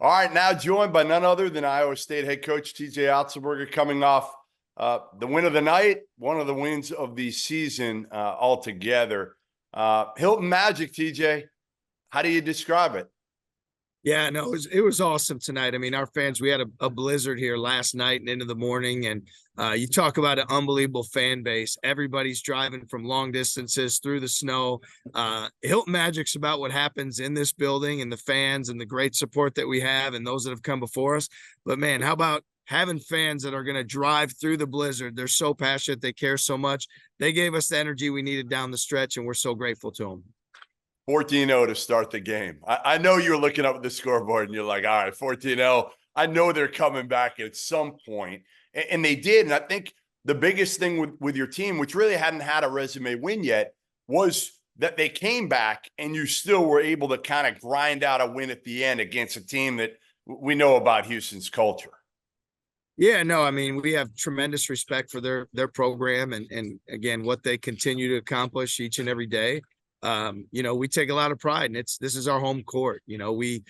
All right, now joined by none other than Iowa State head coach TJ Otzelberger, coming off the win of the night, one of the wins of the season altogether. Hilton Magic, TJ, how do you describe it? Yeah, no, it was awesome tonight. I mean, our fans, we had a blizzard here last night and into the morning, and you talk about an unbelievable fan base. Everybody's driving from long distances through the snow. Hilton Magic's about what happens in this building and the fans and the great support that we have and those that have come before us. But man, how about having fans that are going to drive through the blizzard? They're so passionate. They care so much. They gave us the energy we needed down the stretch, and we're so grateful to them. 14-0 to start the game. I know you were looking up at the scoreboard and you're like, all right, 14-0. I know they're coming back at some point. And they did. And I think the biggest thing with your team, which really hadn't had a resume win yet, was that they came back and you still were able to kind of grind out a win at the end against a team that we know about Houston's culture. Yeah, no, I mean, we have tremendous respect for their program and again, what they continue to accomplish each and every day. We take a lot of pride, and this is our home court. We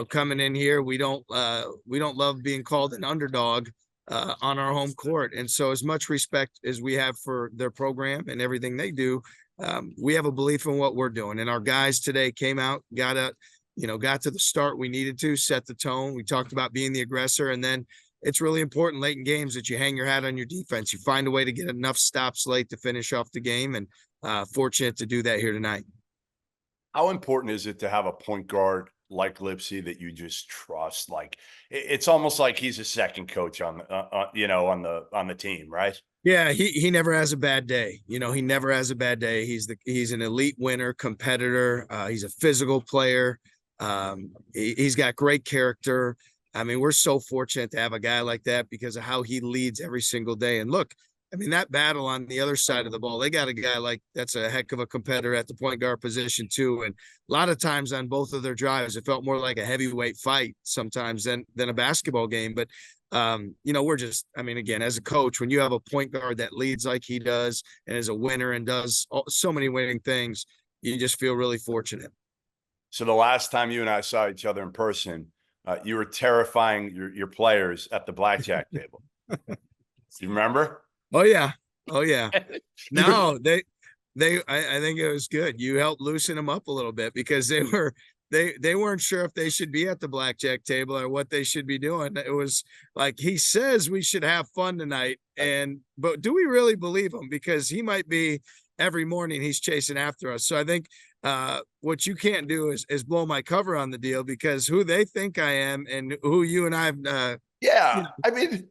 coming in here, we don't love being called an underdog on our home court. And so as much respect as we have for their program and everything they do, we have a belief in what we're doing. And our guys today came out, got to the start we needed to, set the tone. We talked about being the aggressor, and then it's really important late in games that you hang your hat on your defense. You find a way to get enough stops late to finish off the game, and fortunate to do that here tonight. How important is it to have a point guard like Lipsy that you just trust? Like it's almost like he's a second coach on the team, right? Yeah, he never has a bad day. He never has a bad day. He's an elite winner, competitor. He's a physical player. He's got great character. I mean, we're so fortunate to have a guy like that because of how he leads every single day. And look, I mean, that battle on the other side of the ball, they got a guy like that's a heck of a competitor at the point guard position too. And a lot of times on both of their drives, it felt more like a heavyweight fight sometimes than a basketball game. But again, as a coach, when you have a point guard that leads like he does and is a winner and does so many winning things, you just feel really fortunate. So the last time you and I saw each other in person, you were terrifying your players at the blackjack table. You remember? Oh yeah. No, I think it was good. You helped loosen them up a little bit because they weren't sure if they should be at the blackjack table or what they should be doing. It was like, he says we should have fun tonight. But do we really believe him? Because he might be every morning he's chasing after us. So I think what you can't do is blow my cover on the deal, because who they think I am and who you and I I mean,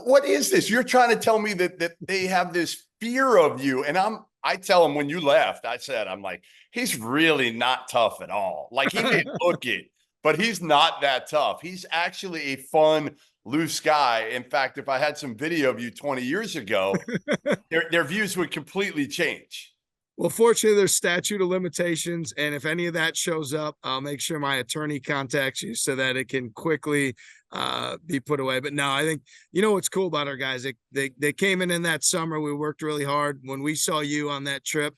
what is this? You're trying to tell me that they have this fear of you. And I tell them when you left, I'm like, he's really not tough at all. Like he may look it, but he's not that tough. He's actually a fun, loose guy. In fact, if I had some video of you 20 years ago, their views would completely change. Well, fortunately, there's statute of limitations, and if any of that shows up, I'll make sure my attorney contacts you so that it can quickly be put away. But no, I think what's cool about our guys. They came in that summer. We worked really hard. When we saw you on that trip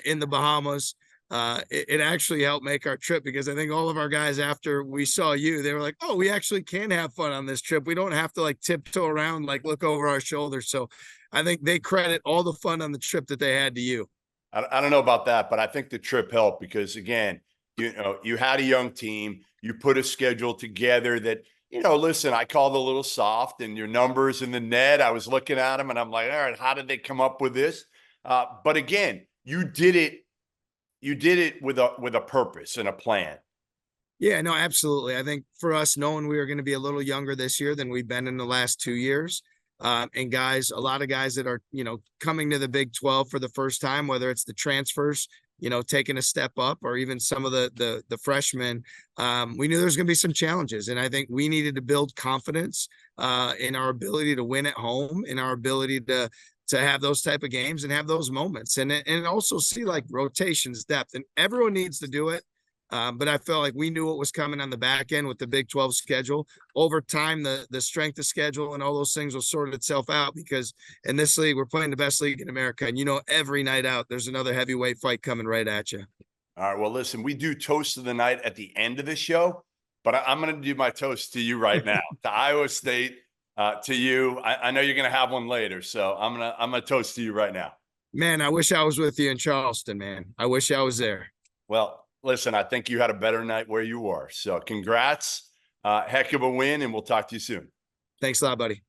in the Bahamas, it actually helped make our trip, because I think all of our guys, after we saw you, they were like, "Oh, we actually can have fun on this trip. We don't have to like tiptoe around, like look over our shoulders." So I think they credit all the fun on the trip that they had to you. I don't know about that, but I think the trip helped because, again, you had a young team. You put a schedule together that, listen, I called a little soft, and your numbers in the net, I was looking at them and I'm like, all right, how did they come up with this? But again, you did it with a purpose and a plan. Yeah, no, absolutely. I think for us, knowing we were going to be a little younger this year than we've been in the last 2 years, and guys, a lot of guys that are, coming to the Big 12 for the first time, whether it's the transfers, taking a step up, or even some of the freshmen, we knew there was going to be some challenges. And I think we needed to build confidence in our ability to win at home, in our ability to have those type of games and have those moments, and also see like rotations, depth, and everyone needs to do it. But I felt like we knew what was coming on the back end with the Big 12 schedule. Over time, the strength of schedule and all those things will sort itself out, because in this league, we're playing the best league in America. And, every night out, there's another heavyweight fight coming right at you. All right. Well, listen, we do toast of the night at the end of the show. but I'm going to do my toast to you right now, to Iowa State, to you. I know you're going to have one later, so I'm gonna toast to you right now. Man, I wish I was with you in Charleston, man. I wish I was there. Well, listen, I think you had a better night where you were. So congrats. Heck of a win, and we'll talk to you soon. Thanks a lot, buddy.